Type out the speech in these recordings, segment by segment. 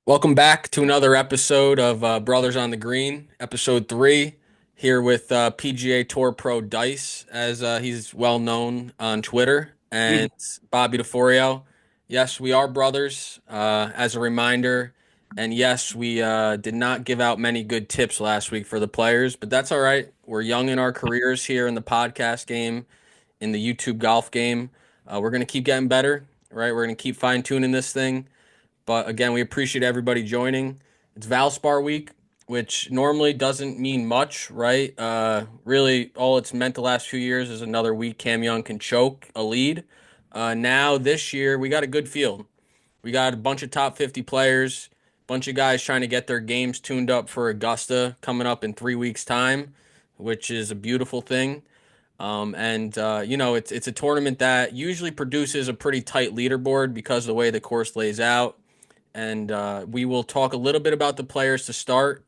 Welcome back to another episode of Brothers on the Green, episode 3, here with PGA Tour Pro Dice, as he's well known on Twitter, and Bobby DeForio. Yes, we are brothers, as a reminder. And yes, we did not give out many good tips last week for the players, but that's all right. We're young in our careers here in the podcast game, in the YouTube golf game. We're going to keep getting better, right? We're going to keep fine tuning this thing. But again, we appreciate everybody joining. It's Valspar week, which normally doesn't mean much, right? Really, all it's meant the last few years is another week Cam Young can choke a lead. Now, this year, we got a good field. We got a bunch of top 50 players, bunch of guys trying to get their games tuned up for Augusta coming up in 3 weeks' time, which is a beautiful thing. It's a tournament that usually produces a pretty tight leaderboard because of the way the course lays out. And we will talk a little bit about the players to start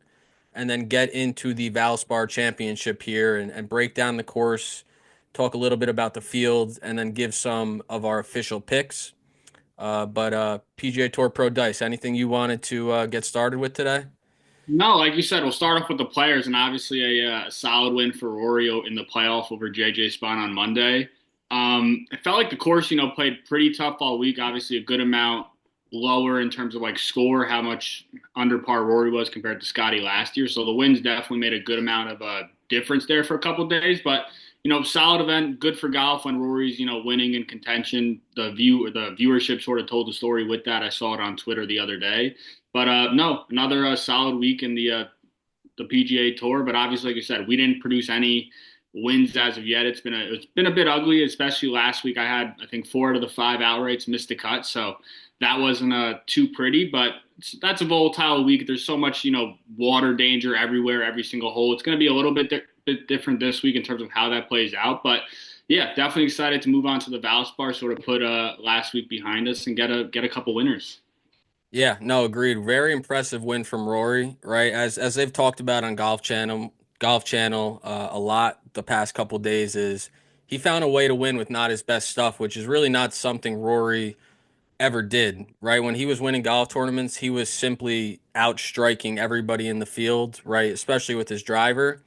and then get into the Valspar Championship here and break down the course, talk a little bit about the field, and then give some of our official picks. But PGA Tour Pro Dice, anything you wanted to get started with today? No, like you said, we'll start off with the players, and obviously a solid win for Rory in the playoff over JJ Spawn on Monday. It felt like the course, played pretty tough all week. Obviously, a good amount lower in terms of like score, how much under par Rory was compared to Scotty last year. So the wins definitely made a good amount of difference there for a couple of days. But solid event, good for golf when Rory's winning in contention. The viewership sort of told the story with that. I saw it on Twitter the other day. But no, another solid week in the PGA Tour. But obviously, like you said, we didn't produce any wins as of yet. It's been a bit ugly, especially last week. I think 4 out of the 5 outrights missed the cut, so that wasn't too pretty. But that's a volatile week. There's so much water danger everywhere, every single hole. It's going to be a little bit different this week in terms of how that plays out, but. Yeah, definitely excited to move on to the Valspar, sort of put last week behind us and get a couple winners. Yeah, no, agreed. Very impressive win from Rory, right? As they've talked about on Golf Channel, a lot the past couple days is he found a way to win with not his best stuff, which is really not something Rory ever did, right? When he was winning golf tournaments, he was simply outstriking everybody in the field, right? Especially with his driver.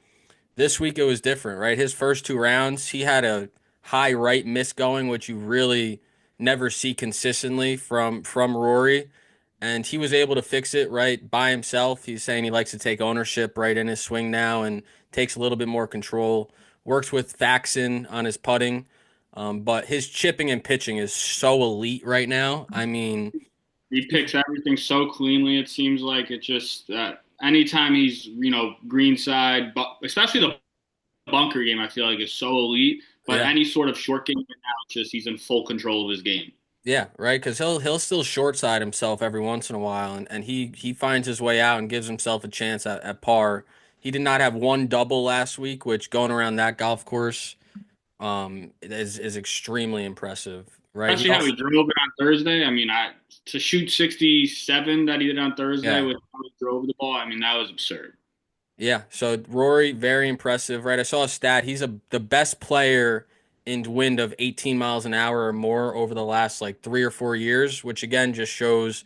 This week it was different, right? His first 2 rounds, he had a high right miss going, which you really never see consistently from Rory, and he was able to fix it right by himself. He's saying he likes to take ownership right in his swing now and takes a little bit more control. Works with Faxon on his putting, but his chipping and pitching is so elite right now. I mean, He picks everything so cleanly. It seems like it just anytime he's greenside, but especially the bunker game, I feel like is so elite. But yeah, any sort of short game now, it's just he's in full control of his game. yeah, right. Because he'll still short side himself every once in a while, and he finds his way out and gives himself a chance at par. He did not have one double last week, which going around that golf course is extremely impressive, right? He Especially how also he drove it on Thursday. I mean, to shoot 67 that he did on Thursday yeah. with how he drove the ball. I mean, that was absurd. Yeah, so Rory, very impressive, right? I saw a stat. He's the best player in wind of 18 miles an hour or more over the last like 3 or 4 years, which again just shows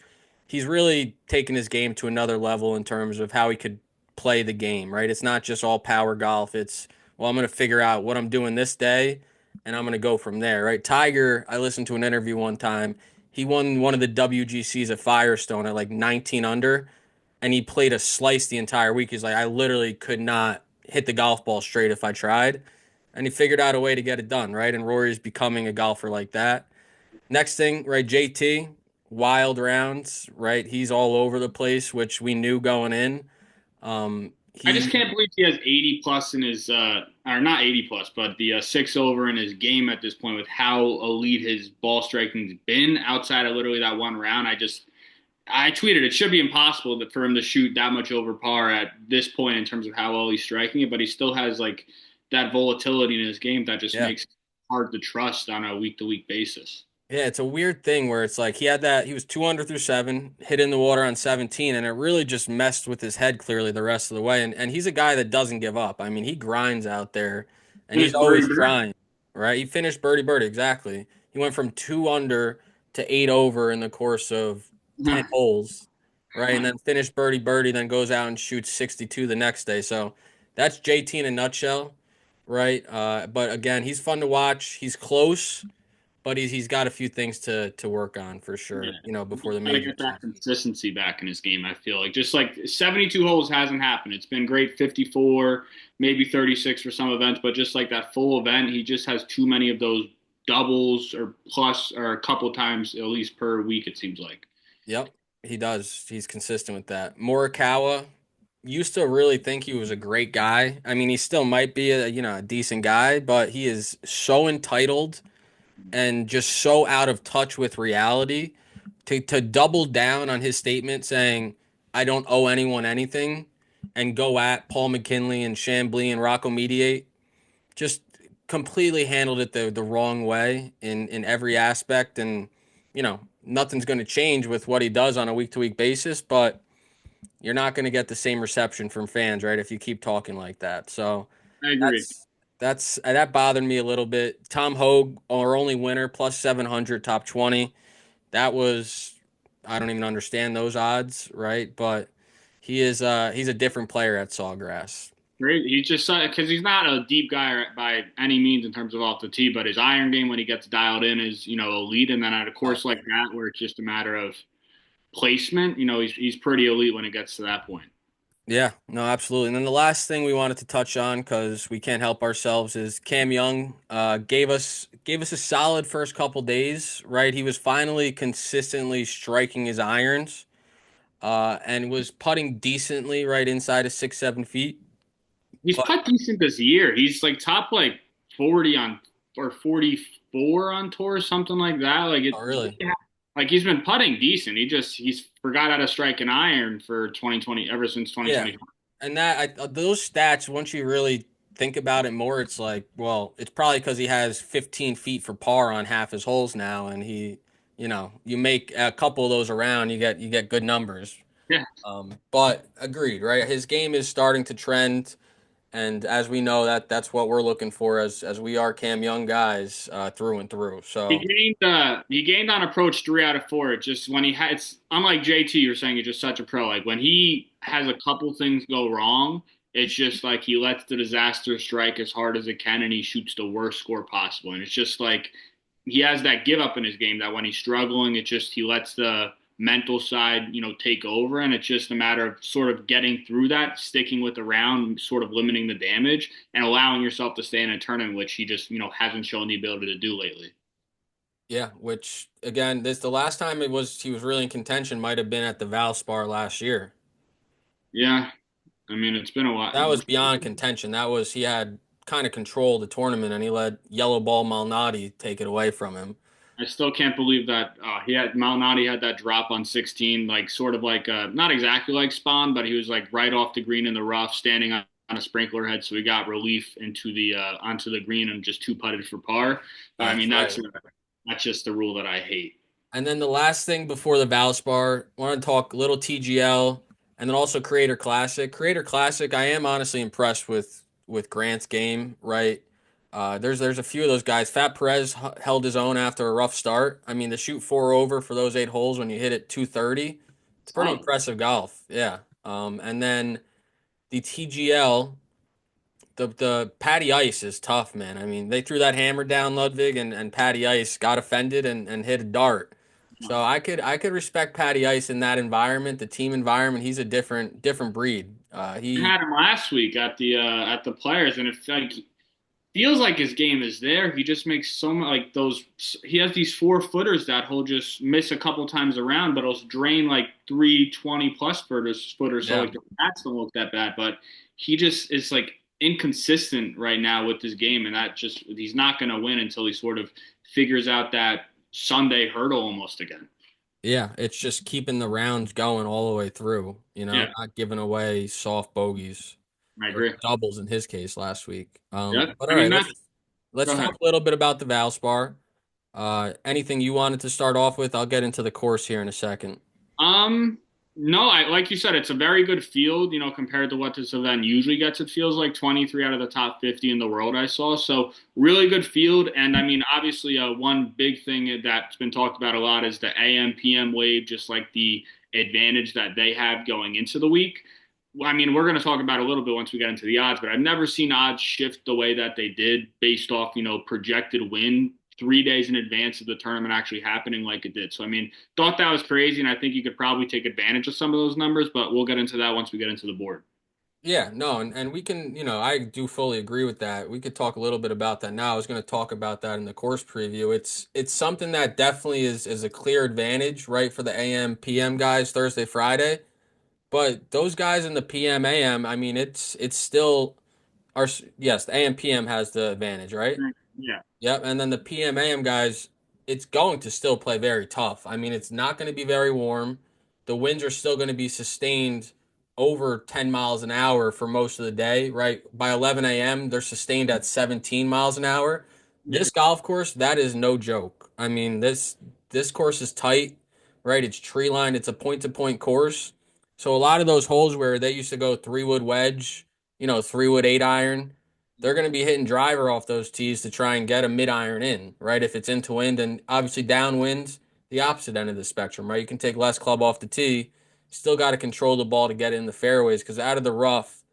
he's really taken his game to another level in terms of how he could play the game, right? It's not just all power golf. It's, well, I'm going to figure out what I'm doing this day and I'm going to go from there, right? Tiger, I listened to an interview one time. He won one of the WGCs at Firestone at like 19 under and he played a slice the entire week. He's like, I literally could not hit the golf ball straight if I tried. And he figured out a way to get it done, right? And Rory's becoming a golfer like that. Next thing, right, JT, wild rounds, right? He's all over the place, which we knew going in. I just He can't believe he has 80 plus in his, or not 80 plus, but the 6 over in his game at this point with how elite his ball striking's been outside of literally that one round. I tweeted it should be impossible for him to shoot that much over par at this point in terms of how well he's striking it, but he still has like that volatility in his game that just yeah. makes it hard to trust on a week to week basis. Yeah, it's a weird thing where it's like he was 2 under through 7, hit in the water on 17, and it really just messed with his head clearly the rest of the way. And he's a guy that doesn't give up. I mean, he grinds out there and And he's it's birdie always birdie. trying, right? He finished birdie birdie, exactly. He went from 2 under to 8 over in the course of 10 holes. right? And then finish birdie birdie, then goes out and shoots 62 the next day. So that's JT in a nutshell, right? But again, he's fun to watch. He's close, but he's got a few things to work on for Yeah, sure, before just the gotta major get that season. consistency back in his game. I feel like just like 72 holes hasn't happened. It's been great 54, maybe 36 for some events, but just like that full event, he just has too many of those doubles or plus or a couple times at least per week. It seems like. Yep, he does. He's consistent with that. Morikawa used to really think he was a great guy. I mean, he still might be a decent guy, but he is so entitled and just so out of touch with reality to double down on his statement saying, I don't owe anyone anything, and go at Paul McKinley and Chambly and Rocco Mediate, just completely handled it the wrong way in every aspect. And, nothing's going to change with what he does on a week to week basis, but you're not going to get the same reception from fans, right? If you keep talking like that. So I agree. that bothered me a little bit. Tom Hoge, our only winner, plus 700, top 20. That was, I don't even understand those odds, right? But he's a different player at Sawgrass. Great. He's just because he's not a deep guy by any means in terms of off the tee, but his iron game when he gets dialed in is elite. And then at a Oh, course like that where it's just a matter of placement, he's pretty elite when it gets to that point. yeah, no, absolutely. And then the last thing we wanted to touch on because we can't help ourselves is Cam Young gave us a solid first couple days, right? He was finally consistently striking his irons, and was putting decently right inside of 6, 7 feet. He's But putt decent this year. He's like top like 40 on or 44 on tour, or something like that. oh, really? Like he's been putting decent. He's forgot how to strike an iron for 2020 ever since Yeah, 2020. and those stats, once you really think about it more, it's like, well, it's probably because he has 15 feet for par on half his holes now, and you make a couple of those around, you get good numbers. Yeah. But agreed, right? His game is starting to trend, and as we know, that's what we're looking for as we are Cam Young guys, through and through. So He gained on approach 3 out of 4. It just when he had it's unlike JT, you're saying he's just such a pro. Like when he has a couple things go wrong, it's just like he lets the disaster strike as hard as it can and he shoots the worst score possible. And it's just like he has that give up in his game that when he's struggling, it just he lets the mental side, take over, and it's just a matter of sort of getting through that, sticking with the round, sort of limiting the damage, and allowing yourself to stay in a tournament, which he just hasn't shown the ability to do lately. yeah, which again, this the last time he was really in contention might have been at the Valspar last year. Yeah, I mean it's been a while. That was beyond contention. That was he had kind of controlled the tournament, and he let Yellow Ball Malnati take it away from him. I still can't believe that he had Malnati had that drop on 16, like sort of like not exactly like Spawn, but he was like right off the green in the rough, standing on a sprinkler head, so he got relief into the onto the green and just two putted for par. But I mean That's right. that's just the rule that I hate. And then the last thing before the Valspar, want to talk a little TGL, and then also Creator Classic. Creator Classic, I am honestly impressed with Grant's game. Right, there's a few of those guys. Fat Perez held his own after a rough start. I mean, to shoot four over for those 8 holes when you hit it 230, it's pretty Oh, impressive golf. Yeah. And then the TGL. The Patty Ice is tough, man. I mean, they threw that hammer down Ludwig, and Patty Ice got offended and hit a dart. So I could respect Patty Ice in that environment, the team environment. He's a different breed. I He had him last week at the Players, and it like feels like his game is there. He just makes so much like those. He has these 4 footers that he'll just miss a couple times around, but he'll drain like 320 plus footers. So yeah. like the bats don't look that bad, but he just is like inconsistent right now with his game, and that just he's not going to win until he sort of figures out that Sunday hurdle almost again. Yeah, it's just keeping the rounds going all the way through, Yeah, not giving away soft bogeys I or agree. doubles in his case last week. Yeah, But I all mean right, that's let's go ahead. talk a little bit about the Valspar. Anything you wanted to start off with? I'll get into the course here in a second. Um, No, like you said, it's a very good field, compared to what this event usually gets. It feels like 23 out of the top 50 in the world I saw. So really good field. And I mean, obviously, one big thing that's been talked about a lot is the AM PM wave, just like the advantage that they have going into the week. I mean, we're going to talk about it a little bit once we get into the odds, but I've never seen odds shift the way that they did based off, projected win 3 days in advance of the tournament actually happening like it did. So, I mean, thought that was crazy, and I think you could probably take advantage of some of those numbers, but we'll get into that once we get into the board. Yeah, no, and we can, I do fully agree with that. We could talk a little bit about that now. I was going to talk about that in the course preview. It's something that definitely is a clear advantage, right, for the AM PM guys Thursday, Friday. But those guys in the PM AM, I mean, it's still our yes, the AM PM has the advantage, right? Yeah. Yep, and then the PM AM guys, it's going to still play very tough. I mean, it's not going to be very warm. The winds are still going to be sustained over 10 miles an hour for most of the day, right? By 11 a.m., they're sustained at 17 miles an hour. Yeah. This golf course, that is no joke. I mean, this course is tight, right? It's tree lined. It's a point-to-point course. So a lot of those holes where they used to go 3-wood wedge, 3-wood 8 iron, they're going to be hitting driver off those tees to try and get a mid iron in, right? If it's into wind and obviously downwind, the opposite end of the spectrum, right? You can take less club off the tee, still got to control the ball to get in the fairways because out of the rough,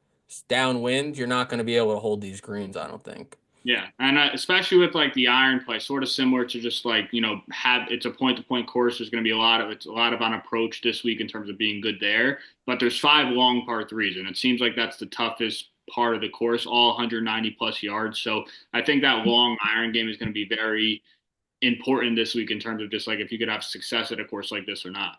downwind, you're not going to be able to hold these greens, I don't think. Yeah, and especially with like the iron play, sort of similar to just like have it's a point to point course. There's going to be a lot of on approach this week in terms of being good there. But there's five long par threes, and it seems like that's the toughest part of the course, all 190 plus yards. So I think that long iron game is going to be very important this week in terms of just like if you could have success at a course like this or not.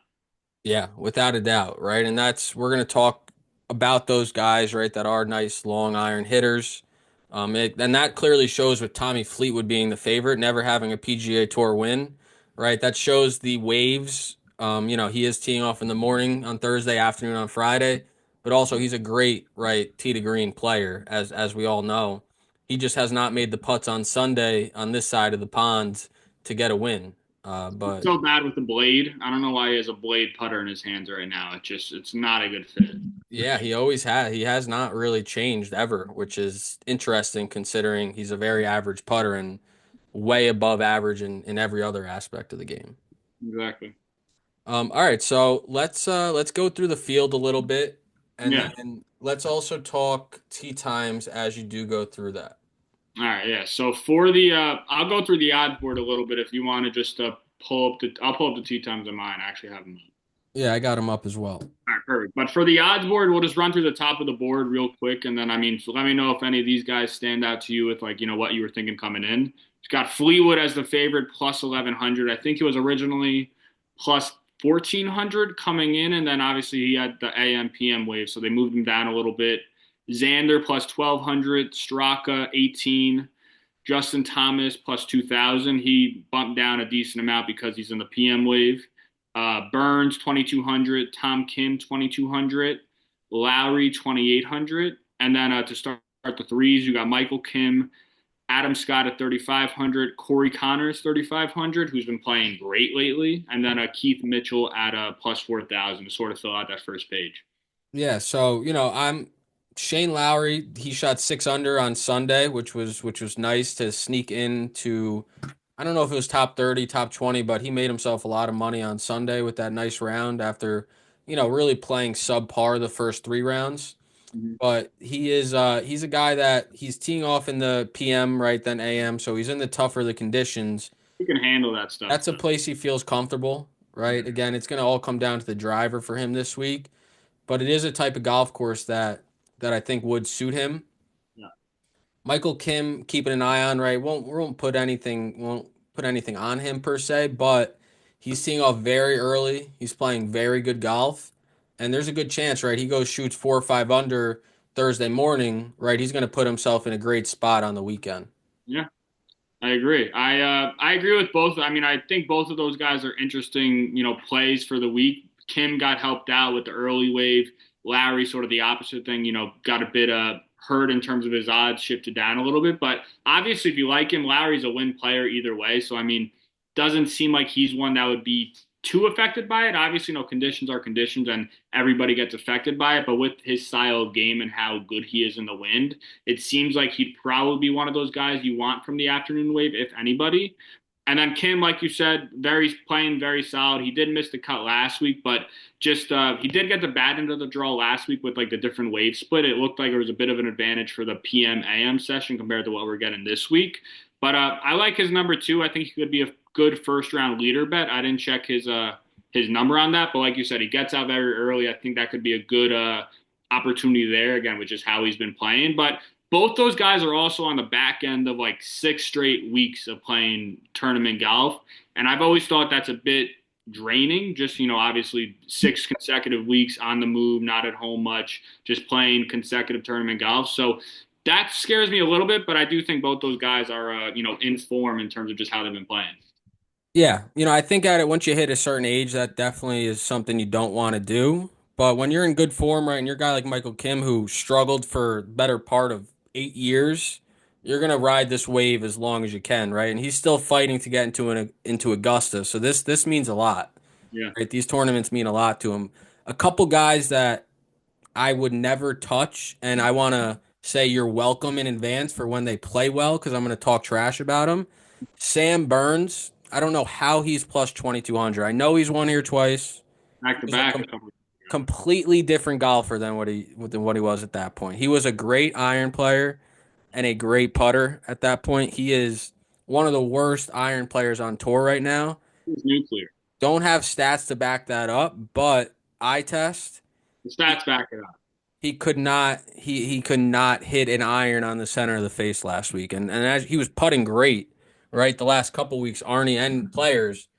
Yeah, without a doubt, right? And we're going to talk about those guys, right, that are nice long iron hitters. And that clearly shows with Tommy Fleetwood being the favorite, never having a PGA Tour win, right? That shows the waves. He is teeing off in the morning on Thursday, afternoon on Friday, but also he's a great, right, tee to green player, as we all know. He just has not made the putts on Sunday on this side of the pond to get a win. But So bad with the blade. I don't know why he has a blade putter in his hands right now. It's not a good fit. Yeah, he always had. He has not really changed ever, which is interesting considering he's a very average putter and way above average in every other aspect of the game. Exactly. All right, so let's go through the field a little bit, and Yeah. then let's also talk tee times as you do go through that. All right, yeah. So for the, I'll go through the odds board a little bit if you want to just I'll pull up the tee times of mine. I actually have them. Yeah, I got him up as well. All right, perfect. But for the odds board, we'll just run through the top of the board real quick, and then I mean, so let me know if any of these guys stand out to you with like what you were thinking coming in. It's got Fleetwood as the favorite plus 1100. I think he was originally plus 1400 coming in, and then obviously he had the AM PM wave, so they moved him down a little bit. Xander plus 1200, Straka 18, Justin Thomas plus 2000. He bumped down a decent amount because he's in the PM wave. Burns 2200, Tom Kim 2200, Lowry 2800, and then to start the threes, you got Michael Kim, Adam Scott at 3500, Corey Connors 3500, who's been playing great lately, and then Keith Mitchell at plus 4000 to sort of fill out that first page. Yeah, so I'm Shane Lowry. He shot 6 under on Sunday, which was nice to sneak into. I don't know if it was top 30, top 20, but he made himself a lot of money on Sunday with that nice round after, really playing subpar the first 3 rounds. Mhm. But he's a guy that he's teeing off in the PM, right, then AM, so he's in the tougher the conditions. He can handle that stuff, That's a though. place he feels comfortable, right? Again, it's going to all come down to the driver for him this week, but it is a type of golf course that I think would suit him. Yeah. Michael Kim keeping an eye on, right? Won't put anything on him per se, but he's teeing off very early. He's playing very good golf, and there's a good chance, right? He goes shoots 4 or 5 under Thursday morning, right? He's going to put himself in a great spot on the weekend. Yeah. I agree. I agree with both. I mean, I think both of those guys are interesting, plays for the week. Kim got helped out with the early wave. Larry, sort of the opposite thing, got a bit hurt in terms of his odds shifted down a little bit. But obviously, if you like him, Larry's a win player either way. So I mean, doesn't seem like he's one that would be too affected by it. Obviously, conditions are conditions and everybody gets affected by it. But with his style of game and how good he is in the wind, it seems like he'd probably be one of those guys you want from the afternoon wave, if anybody. And then Kim, like you said, very playing very solid. He did miss the cut last week, but just he did get the bad end of the draw last week with like the different wave split. It looked like it was a bit of an advantage for the PM AM session compared to what we're getting this week. But I like his number two. I think he could be a good first round leader bet. I didn't check his number on that, but like you said, he gets out very early. I think that could be a good opportunity there again, which is how he's been playing. But both those guys are also on the back end of like 6 straight weeks of playing tournament golf. And I've always thought that's a bit draining. Just, obviously 6 consecutive weeks on the move, not at home much, just playing consecutive tournament golf. So that scares me a little bit, but I do think both those guys are, in form in terms of just how they've been playing. Yeah, I think at it once you hit a certain age, that definitely is something you don't want to do. But when you're in good form, right, and you're a guy like Michael Kim who struggled for better part of 8 years, you're gonna ride this wave as long as you can, right? And he's still fighting to get into Augusta, so this means a lot, Yeah. right? These tournaments mean a lot to him. A couple guys that I would never touch, and I want to say you're welcome in advance for when they play well because I'm going to talk trash about him. Sam Burns, I don't know how he's plus 2,200. I know he's won here twice. Back to He's a back a couple. completely different golfer than what he was at that point. He was a great iron player and a great putter at that point. He is one of the worst iron players on tour right now. It's nuclear. Don't have stats to back that up, but eye test. The stats back it up. He could not hit an iron on the center of the face last week, and as he was putting great, right, the last couple weeks, Arnie and players,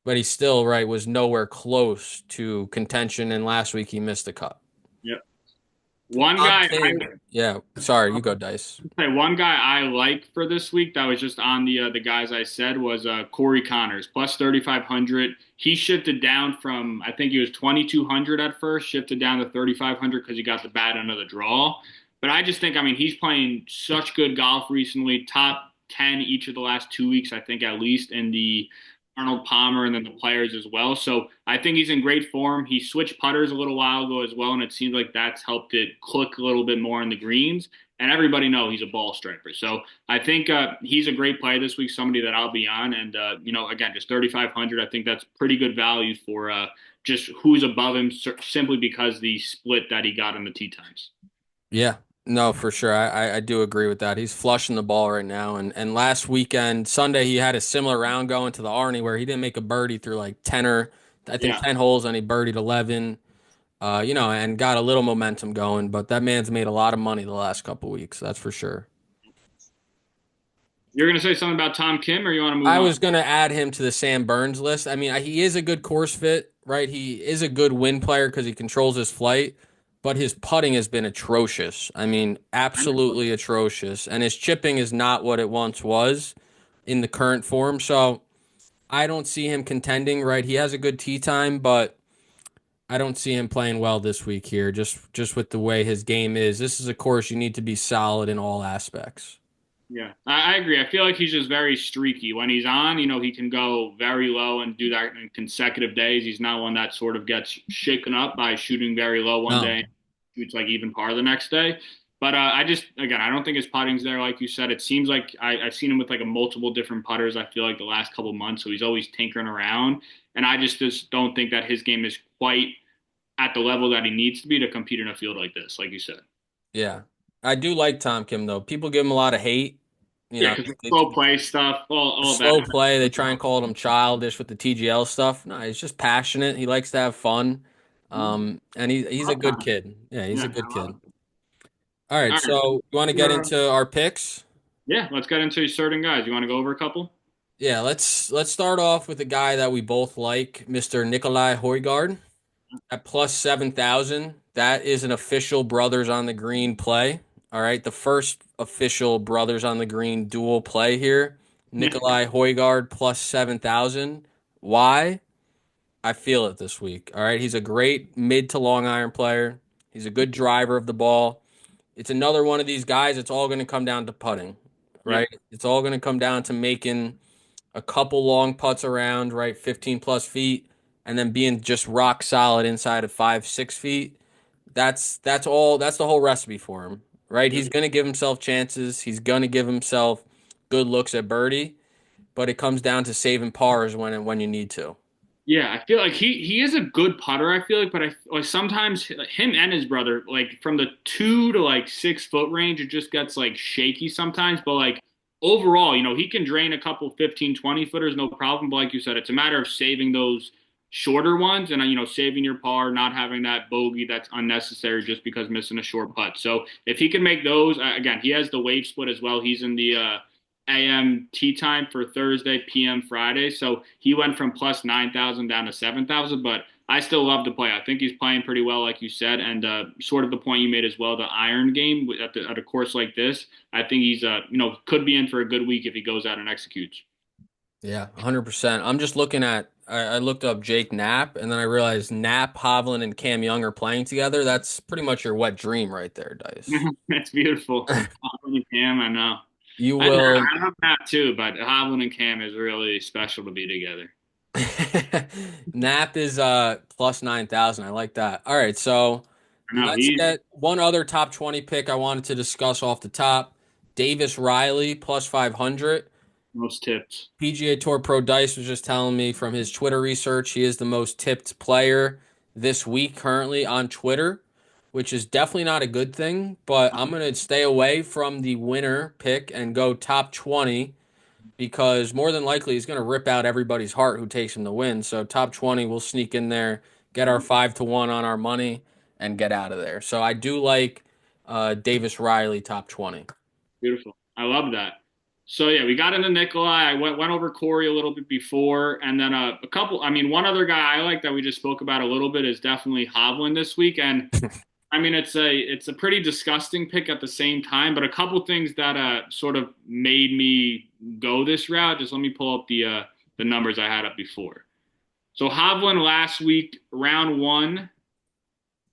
but he still right was nowhere close to contention. And last week he missed the cut. Yep. One Tom guy I Kim, yeah, sorry, you go Dice. say one guy I like for this week that was just on the guys I said was Corey Connors plus 3,500. He shifted down from I think he was 2,200 at first, shifted down to 3,500 because he got the bad end of the draw. But I just think he's playing such good golf recently, top 10 each of the last 2 weeks I think at least in the Arnold Palmer and then the players as well. So I think he's in great form. He switched putters a little while ago as well, and it seems like that's helped it click a little bit more in the greens. And everybody know he's a ball striker. So I think he's a great play this week, somebody that I'll be on. And, again, just 3,500, I think that's pretty good value for just who's above him simply because the split that he got in the tee times. Yeah, no, for sure. I do agree with that. He's flushing the ball right now. And last weekend, Sunday, he had a similar round going to the Arnie where he didn't make a birdie through like 10 or I think Yeah. 10 holes and he birdied 11, and got a little momentum going. But that man's made a lot of money the last couple weeks. That's for sure. You're going to say something about Tom Kim or you want to move I on? was going to add him to the Sam Burns list. I mean, he is a good course fit, right? He is a good win player because he controls his flight, but his putting has been atrocious. I mean, absolutely atrocious. And his chipping is not what it once was in the current form. So I don't see him contending, right? He has a good tee time, but I don't see him playing well this week here, just with the way his game is. This is a course you need to be solid in all aspects. Yeah, I agree. I feel like he's just very streaky. When he's on, he can go very low and do that in consecutive days. He's not one that sort of gets shaken up by shooting very low one No. day and shoots like even par the next day. But I don't think his putting's there, like you said. It seems like I've seen him with like a multiple different putters, I feel like the last couple months. So he's always tinkering around. And I just don't think that his game is quite at the level that he needs to be to compete in a field like this, like you said. Yeah. I do like Tom Kim though. People give him a lot of hate. You Yeah, know, because they, slow play stuff, the all that. slow play, they try and call him childish with the TGL stuff. No, he's just passionate. He likes to have fun. And he's a good kid. Yeah, he's Yeah, a good I love kid. it. All right, All right. so you want to get into our picks? Yeah, let's get into certain guys. You want to go over a couple? Yeah, let's start off with a guy that we both like, Mr. Nikolai Højgaard at plus 7,000. That is an official Brothers on the Green play. All right, the first official Brothers on the Green dual play here. Yeah, Nikolai Højgaard plus 7,000. Why? I feel it this week. All right, he's a great mid to long iron player. He's a good driver of the ball. It's another one of these guys. It's all going to come down to putting, yeah, right? It's all going to come down to making a couple long putts around, right? 15 plus feet and then being just rock solid inside of 5, 6 feet. That's the whole recipe for him, right? He's gonna give himself chances. He's gonna give himself good looks at birdie, but it comes down to saving pars when you need to. Yeah, I feel like he is a good putter. I feel like, but I like sometimes like, him and his brother, like from the 2 to like 6 foot range, it just gets like shaky sometimes. But like overall, he can drain a couple 15, 20 footers, no problem. But like you said, it's a matter of saving those shorter ones and saving your par, not having that bogey that's unnecessary just because missing a short putt. So if he can make those, again, he has the wave split as well. He's in the AM tee time for Thursday, PM Friday. So he went from plus 9,000 down to 7,000, but I still love to play. I think he's playing pretty well, like you said, and sort of the point you made as well, the iron game at a course like this. I think he's could be in for a good week if he goes out and executes. Yeah, 100%. I'm just looking at I looked up Jake Knapp and then I realized Knapp, Hovland, and Cam Young are playing together. That's pretty much your wet dream right there, Dice. That's beautiful. Hovland and Cam, I know. You will I love that too, but Hovland and Cam is really special to be together. Knapp is plus 9,000. I like that. All right, so I know let's he's get one other top 20 pick I wanted to discuss off the top. Davis Riley plus 500. most tips. PGA Tour Pro Dice was just telling me from his Twitter research he is the most tipped player this week currently on Twitter, which is definitely not a good thing. But I'm going to stay away from the winner pick and go top 20 because more than likely he's going to rip out everybody's heart who takes him to win. So top 20, we'll sneak in there, get our 5-1 on our money, and get out of there. So I do like Davis Riley top 20. Beautiful. I love that. So yeah, we got into Nikolai. I went over Corey a little bit before, and then a couple. I mean, one other guy I like that we just spoke about a little bit is definitely Hovland this week. And I mean, it's a pretty disgusting pick at the same time, but a couple things that sort of made me go this route. Just let me pull up the numbers I had up before. So Hovland last week, round one,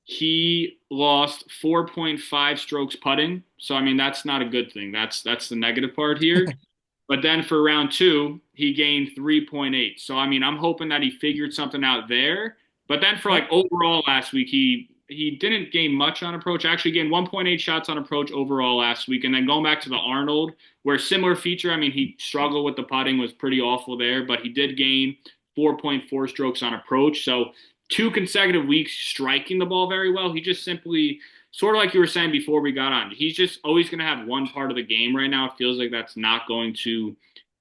he lost 4.5 strokes putting. So I mean that's not a good thing. That's the negative part here. But then for round two, he gained 3.8. So I mean I'm hoping that he figured something out there. But then for like overall last week, he didn't gain much on approach. Actually gained 1.8 shots on approach overall last week. And then going back to the Arnold, where similar feature, I mean he struggled with the putting, was pretty awful there, but he did gain 4.4 strokes on approach. So 2 consecutive weeks striking the ball very well. He just simply, sort of like you were saying before we got on, he's just always going to have one part of the game right now. It feels like that's not going to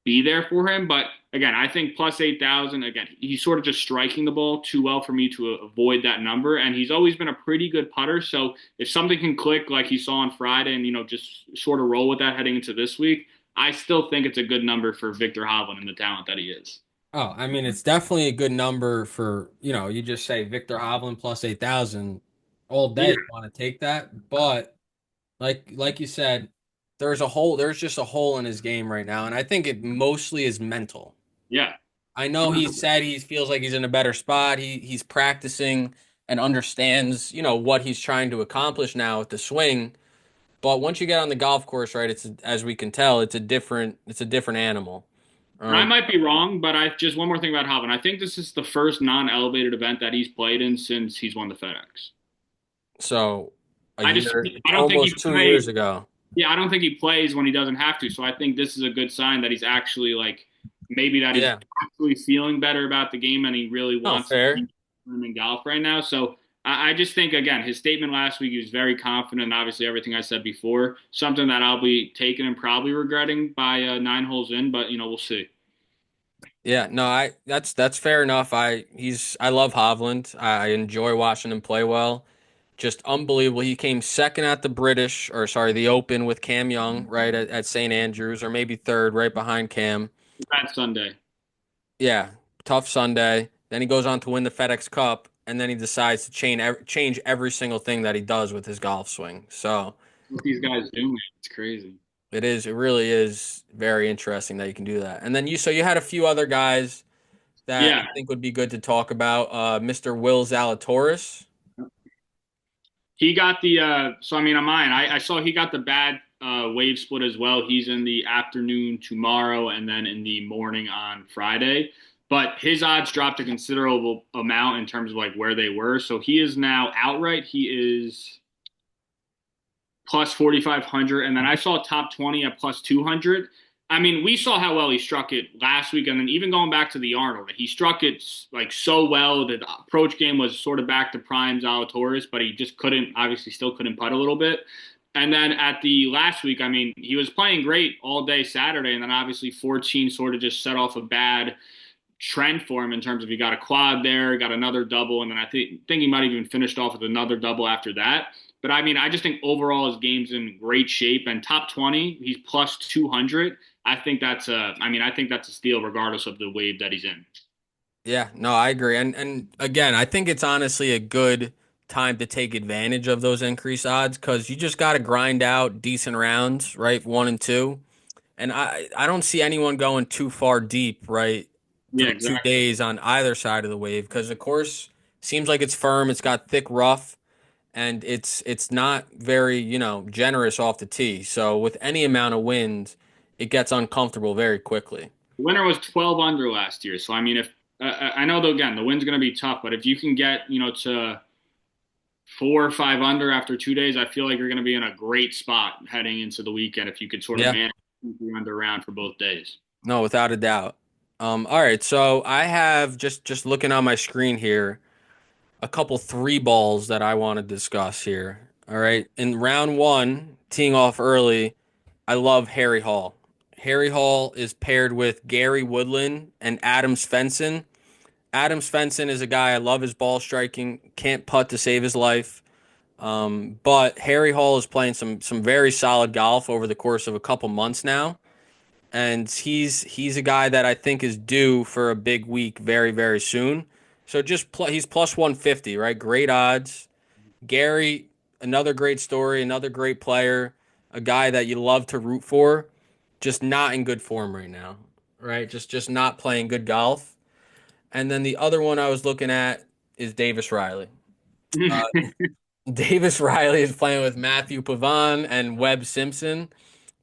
be there for him. But again, I think plus 8,000, again, he's sort of just striking the ball too well for me to avoid that number. And he's always been a pretty good putter. So if something can click like he saw on Friday and, just sort of roll with that heading into this week, I still think it's a good number for Victor Hovland and the talent that he is. Oh, I mean, it's definitely a good number for, you just say Victor Hovland plus 8,000 all day. Yeah. You want to take that. But like you said, there's just a hole in his game right now. And I think it mostly is mental. Yeah. I know he said he feels like he's in a better spot. He's practicing and understands, what he's trying to accomplish now with the swing. But once you get on the golf course, right, as we can tell, it's a different animal. And I Um, might be wrong, but I just one more thing about Hovland. I think this is the first non-elevated event that he's played in since he's won the FedEx. so a I just year, I don't think he almost 2 years plays. ago. Yeah, I don't think he plays when he doesn't have to. So I think this is a good sign that he's actually like maybe that he's Yeah. actually feeling better about the game and he really Oh, wants to fair. keep in golf right now. So I just think again his statement last week he was very confident. And obviously everything I said before, something that I'll be taking and probably regretting by 9 holes in, but we'll see. Yeah, no, that's fair enough. I love Hovland. I enjoy watching him play well. Just unbelievable. He came second at the British, or sorry, the Open with Cam Young, right at St. Andrews, or maybe third, right behind Cam. That Sunday. Yeah, tough Sunday. Then he goes on to win the FedEx Cup, and then he decides to change every single thing that he does with his golf swing. So What these guys doing? It's crazy. it really is very interesting that you can do that. And then you had a few other guys that I Yeah, think would be good to talk about. Mr. Will Zalatoris. he got the so I mean on mine, I saw he got the bad wave split as well. He's in the afternoon tomorrow and then in the morning on Friday. but his odds dropped a considerable amount in terms of like where they were. So he is now outright. He is plus 4,500. And then I saw top 20 at plus 200. I mean, we saw how well he struck it last week. And then even going back to the Arnold, he struck it like so well that the approach game was sort of back to prime Zalatoris, but he just couldn't, obviously still couldn't putt a little bit. And then at the last week, I mean, he was playing great all day Saturday. And then obviously 14 sort of just set off a bad trend for him in terms of he got a quad there, got another double, and then I think he might have even finished off with another double after that. But I mean, I just think overall his game's in great shape and top 20, he's plus 200. I think that's a steal regardless of the wave that he's in. Yeah, no, I agree. And again, I think it's honestly a good time to take advantage of those increased odds because you just got to grind out decent rounds, right? One and two. And I don't see anyone going too far deep, right, Yeah, through two exactly. days on either side of the wave because the course seems like it's firm, it's got thick rough, and it's not very, generous off the tee. So with any amount of wind, it gets uncomfortable very quickly. The winner was 12 under last year. So I mean, if I know though, again, the wind's going to be tough, but if you can get, to 4 or 5 under after 2 days, I feel like you're going to be in a great spot heading into the weekend if you could sort of Yeah. manage the under round for both days. No, without a doubt. All right, so I have just looking on my screen here, a couple three balls that I want to discuss here. All right. In round one, teeing off early, I love Harry Hall. Harry Hall is paired with Gary Woodland and Adam Svensson. Adam Svensson is a guy I love his ball striking, can't putt to save his life. But Harry Hall is playing some very solid golf over the course of a couple months now. And he's a guy that I think is due for a big week very, very soon. So he's plus 150, right? Great odds. Gary, another great story, another great player, a guy that you love to root for, just not in good form right now, right? Just not playing good golf. And then the other one I was looking at is Davis Riley. Uh, Davis Riley is playing with Matthew Pavon and Webb Simpson,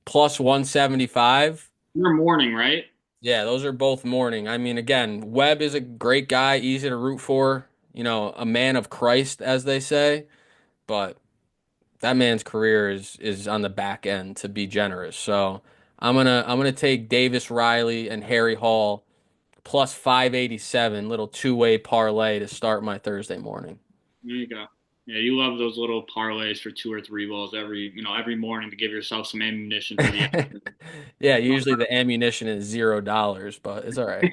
plus 175. You're morning, right? Yeah, those are both morning. I mean, again, Webb is a great guy, easy to root for, a man of Christ, as they say, but that man's career is on the back end to be generous. So I'm gonna take Davis Riley and Harry Hall plus 587, little two-way parlay to start my Thursday morning. There you go. Yeah, you love those little parlays for 2 or 3 balls every morning to give yourself some ammunition for the Yeah, usually the ammunition is $0, but it's all right.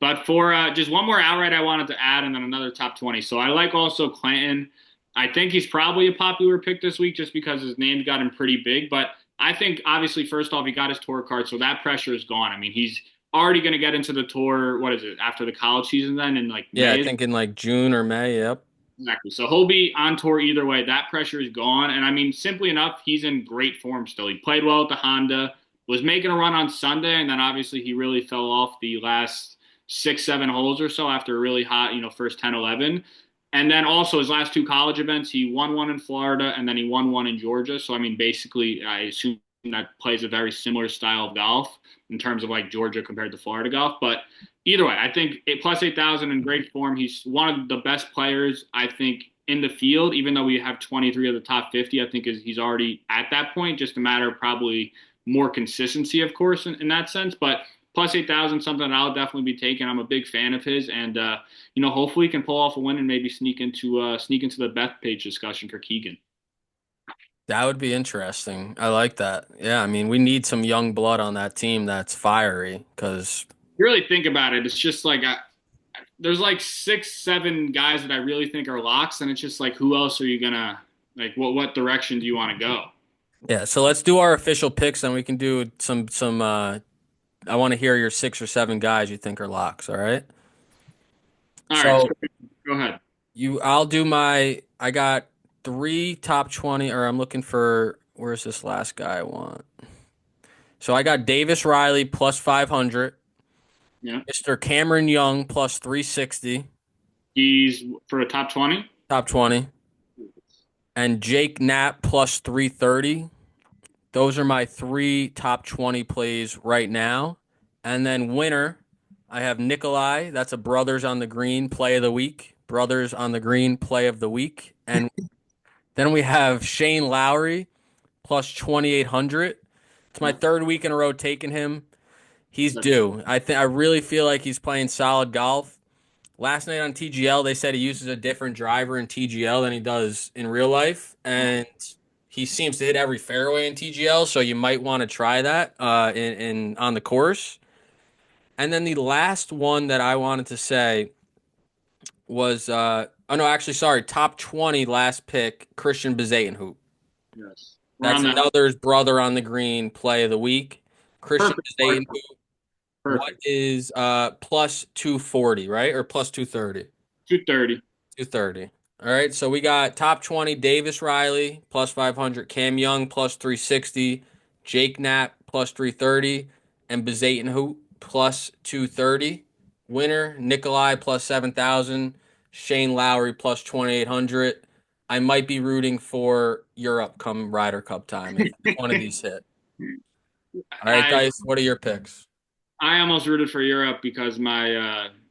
But for just one more outright, I wanted to add, and then another top 20. So I like also Clanton. I think he's probably a popular pick this week just because his name's got him pretty big. But I think obviously, first off, he got his tour card, so that pressure is gone. I mean, he's already going to get into the tour. What is it after the college season? Then in like Yeah, I May. think in like June or May. Yep. Exactly. So he'll be on tour either way. That pressure is gone. And I mean, simply enough, he's in great form still. He played well at the Honda, was making a run on Sunday, and then obviously he really fell off the last 6, 7 holes or so after a really hot, first 10, 11. And then also his last two college events, he won one in Florida and then he won one in Georgia. So, I mean, basically, I assume that plays a very similar style of golf in terms of like Georgia compared to Florida golf. But either way, I think plus 8,000 in great form. He's one of the best players, I think, in the field, even though we have 23 of the top 50. I think he's already at that point, just a matter of probably more consistency, of course, in that sense. But plus 8,000, something that I'll definitely be taking. I'm a big fan of his. And, hopefully he can pull off a win and maybe sneak into the Beth page discussion for Keegan. That would be interesting. I like that. Yeah, I mean, we need some young blood on that team that's fiery because You really think about it, it's just like there's like 6, 7 guys that I really think are locks, and it's just like who else are you gonna like? What direction do you want to go? yeah, so let's do our official picks and we can do some I want to hear your 6 or 7 guys you think are locks, all right? All right, so So go ahead. I'll do I got three top 20 or I'm looking for where's this last guy I want? So I got Davis Riley plus 500, Yeah, Mr. Cameron Young plus 360, he's for a top 20. top 20, and Jake Knapp plus 330. Those are my three top 20 plays right now. And then winner, I have Nikolai. That's a Brothers on the Green play of the week. Brothers on the Green play of the week. And then we have Shane Lowry plus 2,800. It's my third week in a row taking him. He's That's due. I really feel like he's playing solid golf. Last night on TGL, they said he uses a different driver in TGL than he does in real life, and he seems to hit every fairway in TGL. So you might want to try that in on the course. And then the last one that I wanted to say was oh no, actually sorry, top 20 last pick, Christian Bezadenhout. yes. We're That's on that. another's brother on the green play of the week. Christian Perfect. Bezadenhout, what Perfect. is plus 240, right? Or plus 230? 230. 230. All right, so we got top 20 Davis Riley plus 500, Cam Young plus 360, Jake Knapp plus 330, and Bezadenhout plus 230. Winner Nikolai plus 7,000, Shane Lowry plus 2,800. I might be rooting for Europe come Ryder Cup time if one of these hit. All right, I Dice, what are your picks? I almost rooted for Europe because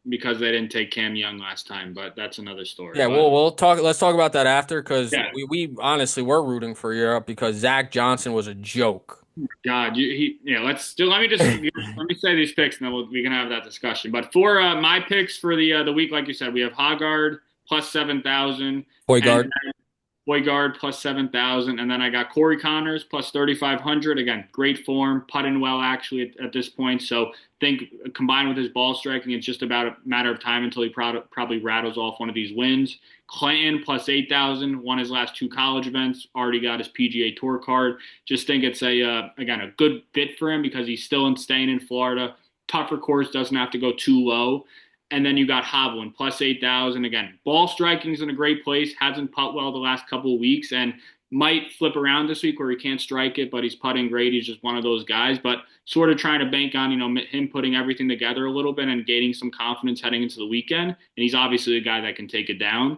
because they didn't take Cam Young last time, but that's another story. Yeah, But we'll talk. Let's talk about that after because yeah, we honestly were rooting for Europe because Zach Johnson was a joke. God, yeah. Let's do. Let me say these picks, and then we can have that discussion. But for my picks for the week, like you said, we have Hoggard plus 7,000, and Point Boygard plus 7,000, and then I got Corey Connors plus 3,500. Again, great form, putting well actually at this point. So think combined with his ball striking, it's just about a matter of time until he probably rattles off one of these wins. Clinton plus 8,000, won his last two college events, already got his PGA Tour card. Just think it's again a good fit for him because he's still staying in Florida. Tougher course, doesn't have to go too low. And then you got Hovland plus 8,000. Again, ball striking is in a great place. Hasn't putt well the last couple of weeks and might flip around this week where he can't strike it, but he's putting great. He's just one of those guys. But sort of trying to bank on him putting everything together a little bit and gaining some confidence heading into the weekend. And he's obviously a guy that can take it down.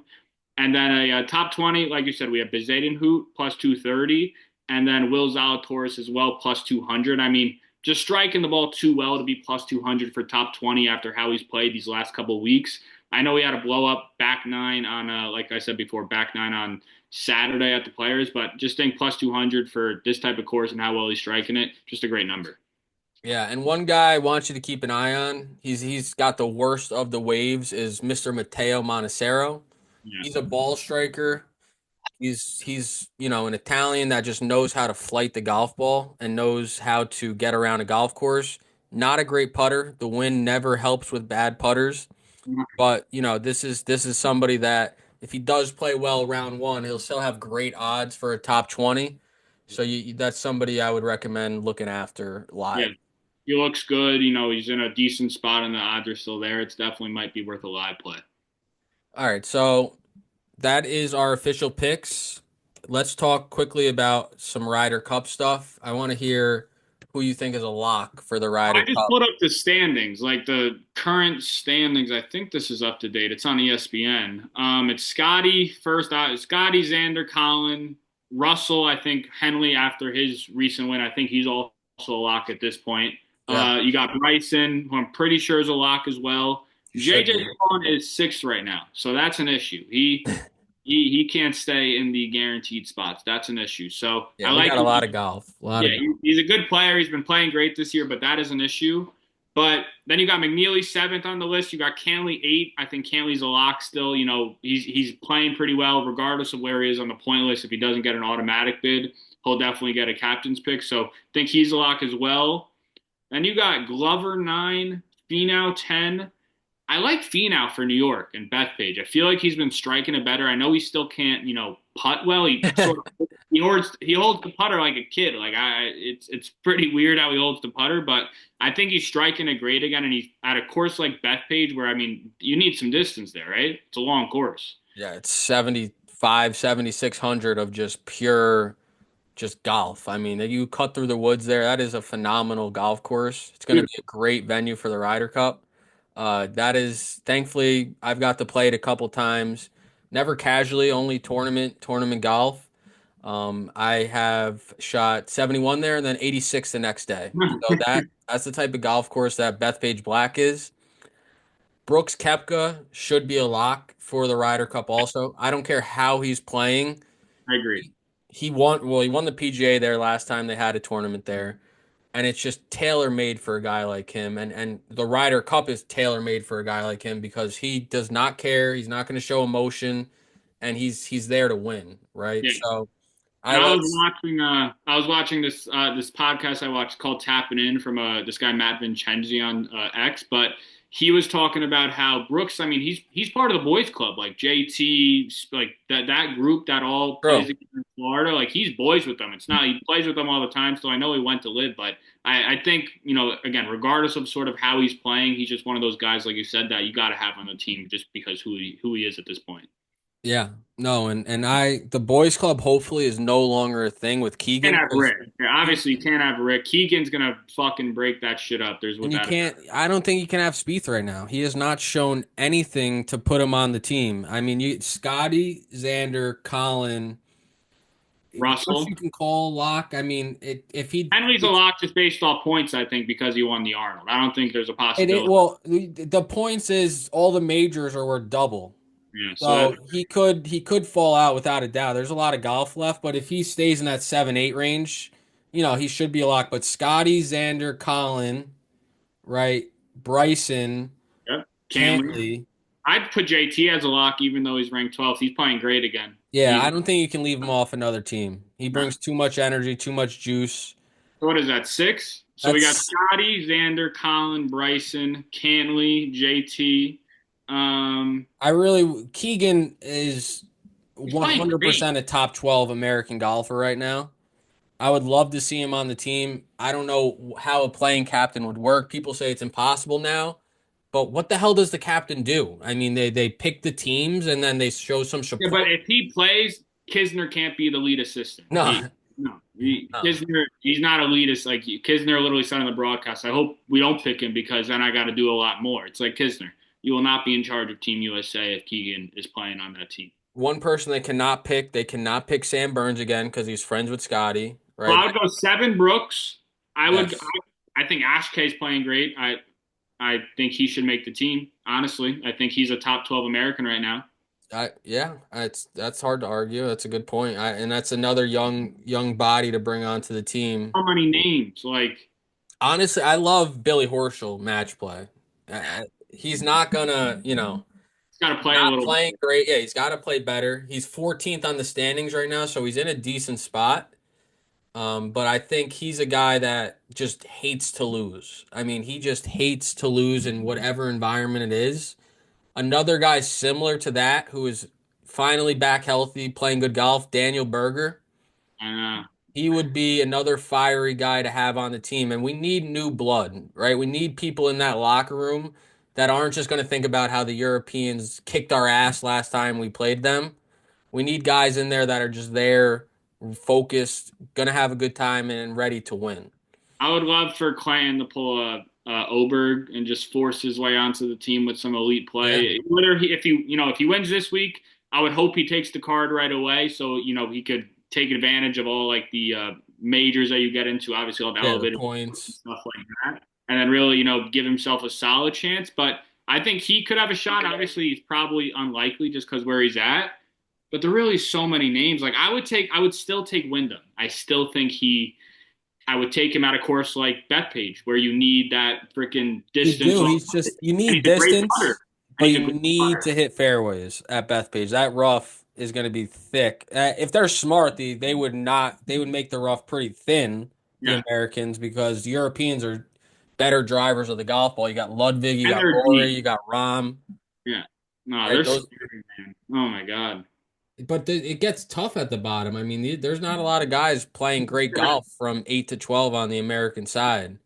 And then a top 20, like you said, we have Bezadenhout plus 230, and then Will Zalatoris as well plus 200. I mean, just striking the ball too well to be plus 200 for top 20 after how he's played these last couple of weeks. I know he had a blow up back nine on, like I said before, back nine on Saturday at the Players, but just think plus 200 for this type of course and how well he's striking it, just a great number. Yeah, and one guy I want you to keep an eye on. He's got the worst of the waves is Mr. Matteo Montecero. Yeah. He's a ball striker. He's an Italian that just knows how to flight the golf ball and knows how to get around a golf course. Not a great putter. The wind never helps with bad putters. But this is somebody that if he does play well round one, he'll still have great odds for a top 20. So that's somebody I would recommend looking after Yeah. live. He looks good. He's in a decent spot and the odds are still there. It's definitely might be worth a live play. All right, so that is our official picks. Let's talk quickly about some Ryder Cup stuff. I want to hear who you think is a lock for the I Ryder just Cup. put up the standings, like the current standings. I think this is up to date. It's on ESPN. It's Scotty first. Scotty, Xander, Colin, Russell. I think Henley after his recent win. I think he's also a lock at this point. Yeah, You got Bryson, who I'm pretty sure is a lock as well. you should JJ be. Spawn is sixth right now, so that's an issue. He can't stay in the guaranteed spots. That's an issue. So I Yeah, we like got a lot of golf. A lot yeah, of golf. he's a good player. He's been playing great this year, but that is an issue. But then you got McNeely seventh on the list. You got Cantley eight. I think Cantley's a lock still. He's playing pretty well regardless of where he is on the point list. If he doesn't get an automatic bid, he'll definitely get a captain's pick. So I think he's a lock as well. Then you got Glover nine, Finau 10. I like Finau for New York and Bethpage. I feel like he's been striking it better. I know he still can't, putt well. He holds the putter like a kid. It's pretty weird how he holds the putter, but I think he's striking it great again. And he's at a course like Bethpage where I mean you need some distance there, right? It's a long course. Yeah, it's 75, 7,600 of just pure just golf. I mean, you cut through the woods there. That is a phenomenal golf course. It's going to be Beautiful. a great venue for the Ryder Cup. That is, thankfully, I've got to play it a couple times. Never casually, only tournament golf. I have shot 71 there and then 86 the next day. So that's the type of golf course that Bethpage Black is. Brooks Koepka should be a lock for the Ryder Cup also. I don't care how he's playing. I agree. He won the PGA there last time they had a tournament there. And it's just tailor made for a guy like him. And the Ryder Cup is tailor made for a guy like him because he does not care. He's not going to show emotion, and he's there to win, right? Yeah. So I And like. I was watching this podcast I watched called Tapping In from this guy Matt Vincenzi on X, but he was talking about how Brooks. I mean, he's part of the boys club, like JT, like that group that all plays Bro, together in Florida. Like he's boys with them. It's not he plays with them all the time. So I know he went to live, but I think again, regardless of sort of how he's playing, he's just one of those guys, like you said, that you got to have on the team just because who he is at this point. yeah, no, and the boys club hopefully is no longer a thing with Can't Keegan have because Rick. Yeah, obviously, you can't have Rick. Keegan's gonna fucking break that shit up. There's and you without a can't. I don't think you can have Spieth right now. He has not shown anything to put him on the team. I mean, Scotty, Xander, Colin. Bush Russell. you can call lock. I mean, if he Henley's a it's lock just based off points, I think, because he won the Arnold. I don't think there's a it possibility. well the points is all the majors are worth double. Yeah, so that So he could fall out without a doubt. There's a lot of golf left, but if he stays in that 7-8 range, he should be a lock. But Scotty, Xander, Colin, right? Bryson, yep. Cantley. Cantley. I'd put JT as a lock, even though he's ranked 12th. He's playing great again. Yeah, I He, don't think you can leave him off another team. He no. brings too much energy, too much juice. So what is that? Six. So we got That's Scotty, Xander, Colin, Bryson, Cantley, JT. I really Keegan is He's playing great. 100% a top 12 American golfer right now. I would love to see him on the team. I don't know how a playing captain would work. People say it's impossible now, but what the hell does the captain do? I mean, they pick the teams and then they show some Yeah, but support. if he plays, Kisner can't be the lead assistant. No, no. Kisner, he's not a lead. Like Kisner literally said on the broadcast, I hope we don't pick him because then I got to do a lot more. It's like Kisner, you will not be in charge of Team USA if Keegan is playing on that team. One person they cannot pick Sam Burns again because he's friends with Scotty, So right? I would go seven Brooks. I would. Yes. I think Ashkay's playing great. I think he should make the team. Honestly, I think he's a top 12 American right now. Yeah, that's hard to argue. That's a good point. And that's another young body to bring onto the team. So many names like Honestly, I love Billy Horschel match play. He's not gonna, he's got to play a not little. playing great. Yeah, he's got to play better. He's 14th on the standings right now, so he's in a decent spot. But I think he's a guy that just hates to lose. I mean, he just hates to lose in whatever environment it is. Another guy similar to that who is finally back healthy, playing good golf, Daniel Berger. Uh, He would be another fiery guy to have on the team. And we need new blood, right? We need people in that locker room that aren't just going to think about how the Europeans kicked our ass last time we played them. We need guys in there that are just there, focused, going to have a good time, and ready to win. I would love for Clan to pull a Oberg and just force his way onto the team with some elite Yeah. play. Whether if he wins this week, I would hope he takes the card right away, so he could take advantage of all like the majors that you get into. Obviously, all the Yeah, the elevated points. stuff like that, and then really give himself a solid chance. But I think he could have a shot. Obviously, he's probably unlikely just because where he's at. But there are really so many names. Like I would still take Wyndham. I still think I would take him at a course like Bethpage, where you need that freaking You distance do. off. You And need he's a great putter. distance, And but he's a you great need putter. to hit fairways at Bethpage. That rough is going to be thick. If they're smart, they would not. They would make the rough pretty thin. The Yeah. Americans, because the Europeans are better drivers of the golf ball. You got Ludwig, you And got they're Rory, deep. you got Rahm. Yeah. No, Right? they're Those, scary, man. Oh my God. but it gets tough at the bottom. I mean, there's not a lot of guys playing great golf from 8 to 12 on the American side.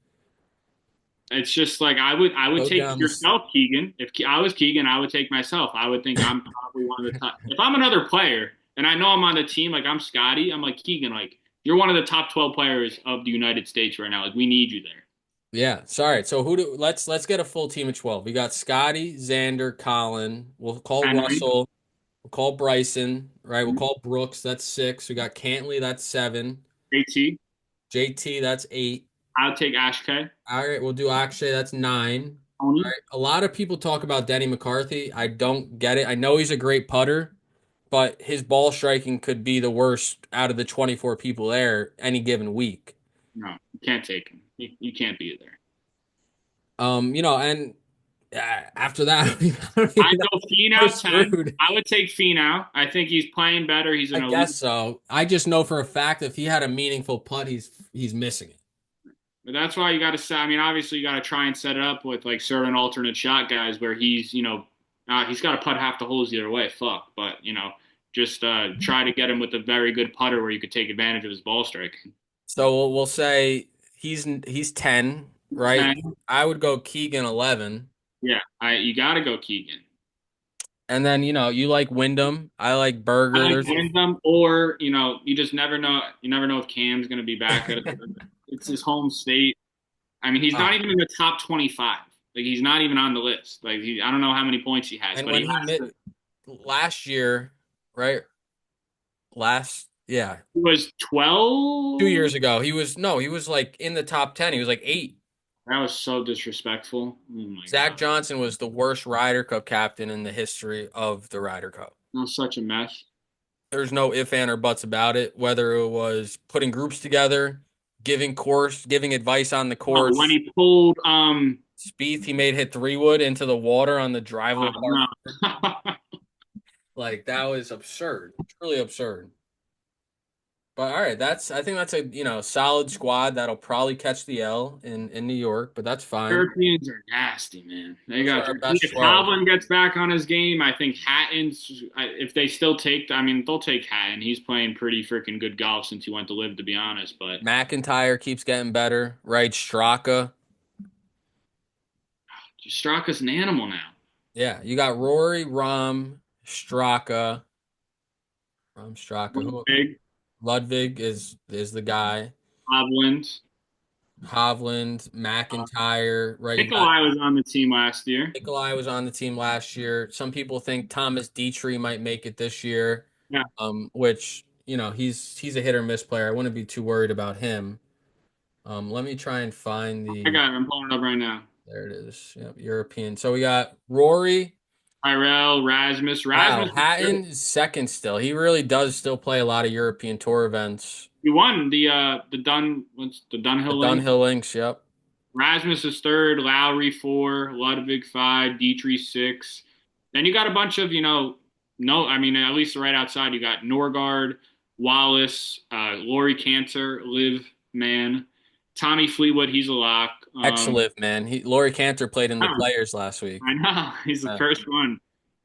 It's just like I would Go take down this. yourself, Keegan. If I was Keegan, I would take myself. I would think I'm probably one of the top. If I'm another player and I know I'm on the team, like I'm Scotty, I'm like Keegan, like you're one of the top 12 players of the United States right now. Like we need you there. Yeah. Sorry. So let's get a full team of 12. We got Scotty, Xander, Colin. We'll call Henry, Russell. We'll call Bryson. Right. We'll call Brooks. That's 6. We got Cantley. That's 7. JT, JT. That's 8. I'll take Ashkay. All right. We'll do Akshay. That's 9. Tony? A lot of people talk about Denny McCarthy. I don't get it. I know he's a great putter, but his ball striking could be the worst out of the 24 people there any given week. No, you can't take him. You can't be there. And after that, I don't I even know. go We're Finau 10. screwed. I would take Finau. I think he's playing better. He's I an elite. guess so. I just know for a fact if he had a meaningful putt, he's missing it. But that's why you got to set. I mean, obviously, you got to try and set it up with like certain alternate shot guys where he's got to putt half the holes either way. Fuck, but just try to get him with a very good putter where you could take advantage of his ball striking. So we'll say he's 10, right? 10, I would go Keegan 11. yeah, you got to go Keegan. And then, you like Wyndham. I like I Berger. like There's Wyndham, or you just never know. You never know if Cam's going to be back at it. It's his home state. I mean, he's not ah, even in the top 25. Like he's not even on the list. Like I don't know how many points he has, and but when he he has met to. last year, right? Yeah, He was 12. 2 years ago, he was like in the top 10. He was like 8. That was so disrespectful. Oh my Zach god, Johnson was the worst Ryder Cup captain in the history of the Ryder Cup. that was such a mess. There's no if, and, or buts about it. Whether it was putting groups together, giving advice on the Oh, when course. he pulled Spieth, he made hit 3-wood into the water on the drivable par. no. Like that was absurd, truly absurd. But all right, I think that's a solid squad that'll probably catch the L in New York, but that's fine. Europeans are nasty, man. They Those are got our best if 12. Hovland gets back on his game, I think Hatton's. If they still take, I mean, they'll take Hatton. He's playing pretty freaking good golf since he went to live, to be honest. But McIntyre keeps getting better, right? Straka. Straka's an animal now. Yeah, you got Rory, Straka, Straka. Big Ludwig is the guy. Hovland. Hovland, Uh, McIntyre, right? You got Nikolai was on the team last year. Nikolai was on the team last year. Some people think Thomas Dietrich might make it this year, Yeah, which he's a hit or miss player. I wouldn't be too worried about him. Let me try and find I the. got it. I'm pulling it up right now. There it is. Yep, European. So we got Rory. Tyrell, Rasmus. Wow, Rasmus is good. Hatton is second still. He really does still play a lot of European Tour events. He won what's the The Dunhill link? Dunhill Links. Yep. Rasmus is third, Lowry four, Ludwig five, Dietrich six. Then you got a bunch of, no, I mean, at least right outside, you got Norgard, Wallace, Laurie Cantor, Liv Man, Tommy Fleetwood, he's a lock. Excellent, man. Laurie Cantor played in the I Players last week. know, he's the Uh, first one.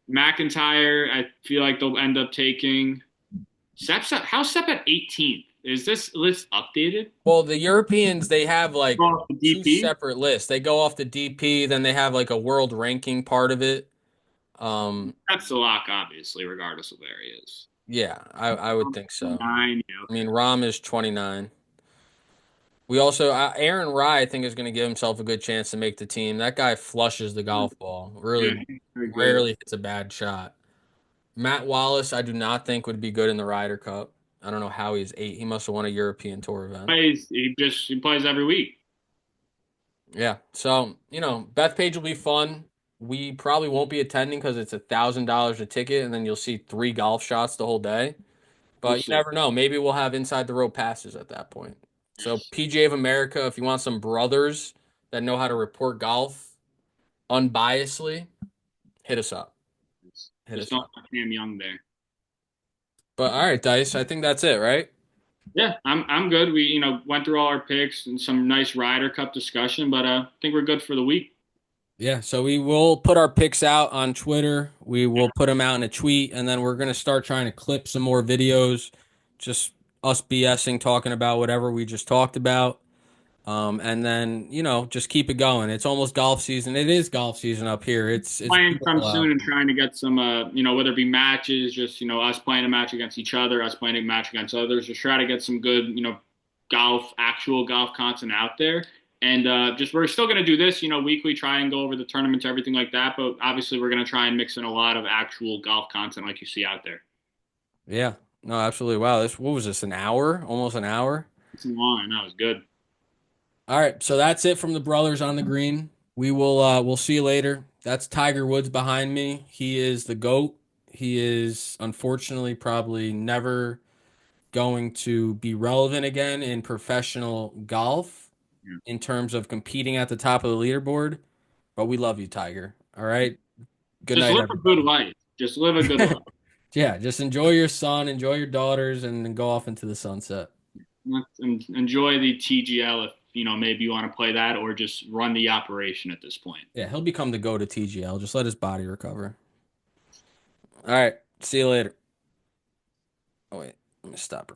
McIntyre, I feel like they'll end up taking. How's Sepp at 18th? Is this list updated? Well, the Europeans, they have like Oh, the two DP? separate lists. They go off the DP, then they have like a world ranking part of it. That's the lock, obviously, regardless of where he is. Yeah, I would think so. 9, yeah, I mean, okay. Rom is 29. We also Aaron Rye, I think, is going to give himself a good chance to make the team. That guy flushes the golf ball. Yeah, Really, he's very good. rarely hits a bad shot. Matt Wallace, I do not think would be good in the Ryder Cup. I don't know how he's 8. He must have won a European Tour event. He plays every week. Yeah. So, Bethpage will be fun. We probably won't be attending because it's $1,000 a ticket, and then you'll see 3 golf shots the whole day. We'll But you see. never know. Maybe we'll have inside the road passes at that point. So PGA of America, if you want some brothers that know how to report golf unbiasedly, hit us up. Hit Just us don't up. have Cam Young there. But all right, Dice, I think that's it, right? Yeah, I'm good. We went through all our picks and some nice Ryder Cup discussion, but I think we're good for the week. Yeah, so we will put our picks out on Twitter. We will put them out in a tweet, and then we're going to start trying to clip some more videos, just us BSing, talking about whatever we just talked about. And then, just keep it going. It's almost golf season. It is golf season up here. It's Playing some beautiful out. soon and trying to get some, whether it be matches, just us playing a match against each other, us playing a match against others, just try to get some good, actual golf content out there. And just we're still going to do this, weekly, try and go over the tournaments, everything like that. But obviously, we're going to try and mix in a lot of actual golf content like you see out there. Yeah. No, absolutely. Wow, what was this, an hour? Almost an hour? It's long, and that was good. All right, so that's it from the brothers on the green. we'll see you later. That's Tiger Woods behind me. He is the GOAT. He is unfortunately probably never going to be relevant again in professional golf Yeah. in terms of competing at the top of the leaderboard. But we love you, Tiger. All right. Good Just night, live a good everybody. life. Just live a good life. Yeah, just enjoy your son, enjoy your daughters, and then go off into the sunset. And enjoy the TGL if maybe you want to play that or just run the operation at this point. Yeah, he'll become the go to TGL. Just let his body recover. All right. See you later. Oh, wait. Let me stop recording.